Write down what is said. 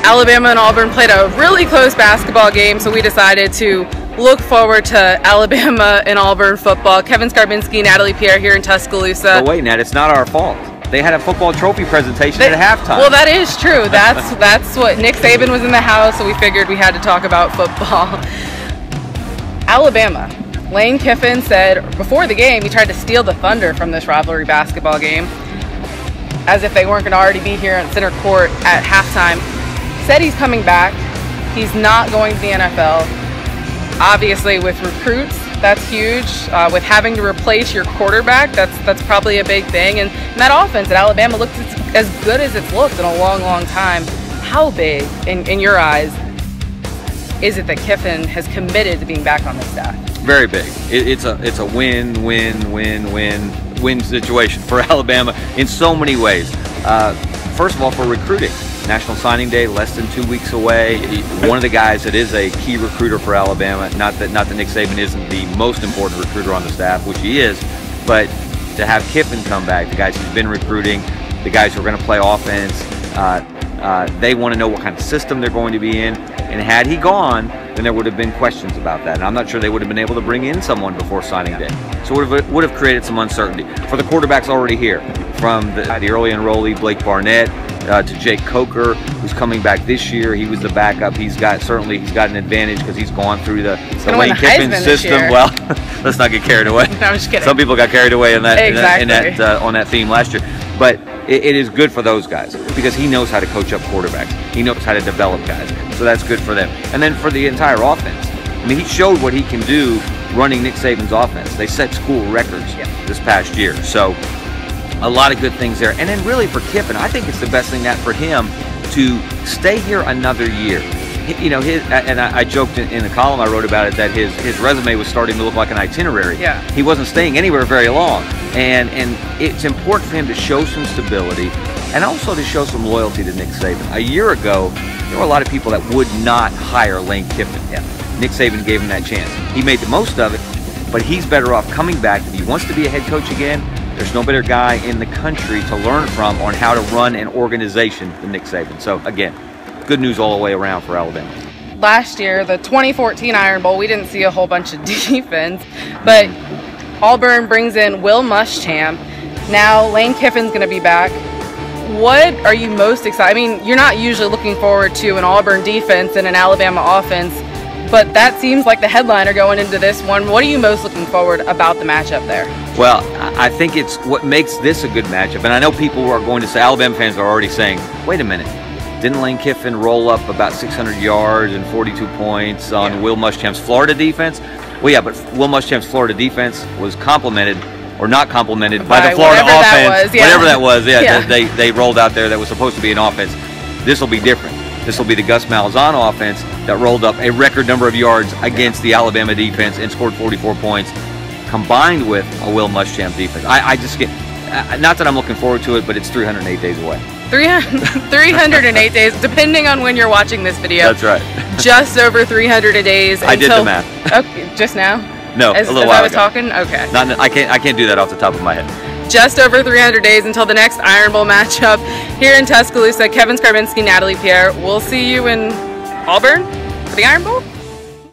Alabama and Auburn played a really close basketball game, so we decided to look forward to Alabama and Auburn football. Kevin Skarbinski, Natalie Pierre here in Tuscaloosa. But wait, Nat, it's not our fault. They had a football trophy presentation at halftime. Well, that is true. That's what Nick Saban was in the house, so we figured we had to talk about football. Alabama. Lane Kiffin said before the game he tried to steal the thunder from this rivalry basketball game, as if they weren't going to already be here in center court at halftime. Said he's coming back. He's not going to the NFL. Obviously, with recruits, that's huge. With having to replace your quarterback, that's probably a big thing. And that offense at Alabama looks as good as it's looked in a long, long time. How big, in your eyes, is it that Kiffin has committed to being back on the staff? Very big. It's a win situation for Alabama in so many ways. First of all, for recruiting. National Signing Day, less than 2 weeks away. One of the guys that is a key recruiter for Alabama, not that Nick Saban isn't the most important recruiter on the staff, which he is, but to have Kiffin come back, the guys he's been recruiting, the guys who are going to play offense, they want to know what kind of system they're going to be in. And had he gone, then there would have been questions about that. And I'm not sure they would have been able to bring in someone before signing day. So it would have created some uncertainty. For the quarterbacks already here, from the early enrollee Blake Barnett to Jake Coker, who's coming back this year. He was the backup. He's got an advantage because he's gone through the Lane Kiffin system. Well, let's not get carried away. No, I'm just kidding. Some people got carried away in that, exactly. on that theme last year. But it is good for those guys because he knows how to coach up quarterbacks. He knows how to develop guys. So that's good for them. And then for the entire offense, I mean, he showed what he can do running Nick Saban's offense. They set school records this past year. So a lot of good things there. And then really for Kiffin, I think it's the best thing for him to stay here another year. You know, I joked in the column I wrote about it that his resume was starting to look like an itinerary. Yeah. He wasn't staying anywhere very long. And it's important for him to show some stability and also to show some loyalty to Nick Saban. A year ago, there were a lot of people that would not hire Lane Kiffin. Yeah. Nick Saban gave him that chance. He made the most of it, but he's better off coming back. If he wants to be a head coach again, there's no better guy in the country to learn from on how to run an organization than Nick Saban. So again, good news all the way around for Alabama. Last year, the 2014 Iron Bowl, we didn't see a whole bunch of defense, but Auburn brings in Will Muschamp. Now Lane Kiffin's going to be back. What are you most excited? I mean, you're not usually looking forward to an Auburn defense and an Alabama offense, but that seems like the headliner going into this one. What are you most looking forward about the matchup there? Well, I think it's what makes this a good matchup. And I know people are going to say, Alabama fans are already saying, wait a minute, didn't Lane Kiffin roll up about 600 yards and 42 points on Will Muschamp's Florida defense? Well, yeah, but Will Muschamp's Florida defense was complemented or not complimented by the Florida offense. Whatever that was, they rolled out there that was supposed to be an offense. This will be different. This will be the Gus Malzahn offense that rolled up a record number of yards against the Alabama defense and scored 44 points, combined with a Will Muschamp defense. I just get, not that I'm looking forward to it, but it's 308 days away. 308 days, depending on when you're watching this video. That's right. Just over 300 days. I did the math. Okay, just now? No, a little while I was ago. talking? Okay. I can't do that off the top of my head. Just over 300 days until the next Iron Bowl matchup here in Tuscaloosa. Kevin Skarbinski, Natalie Pierre. We'll see you in Auburn for the Iron Bowl.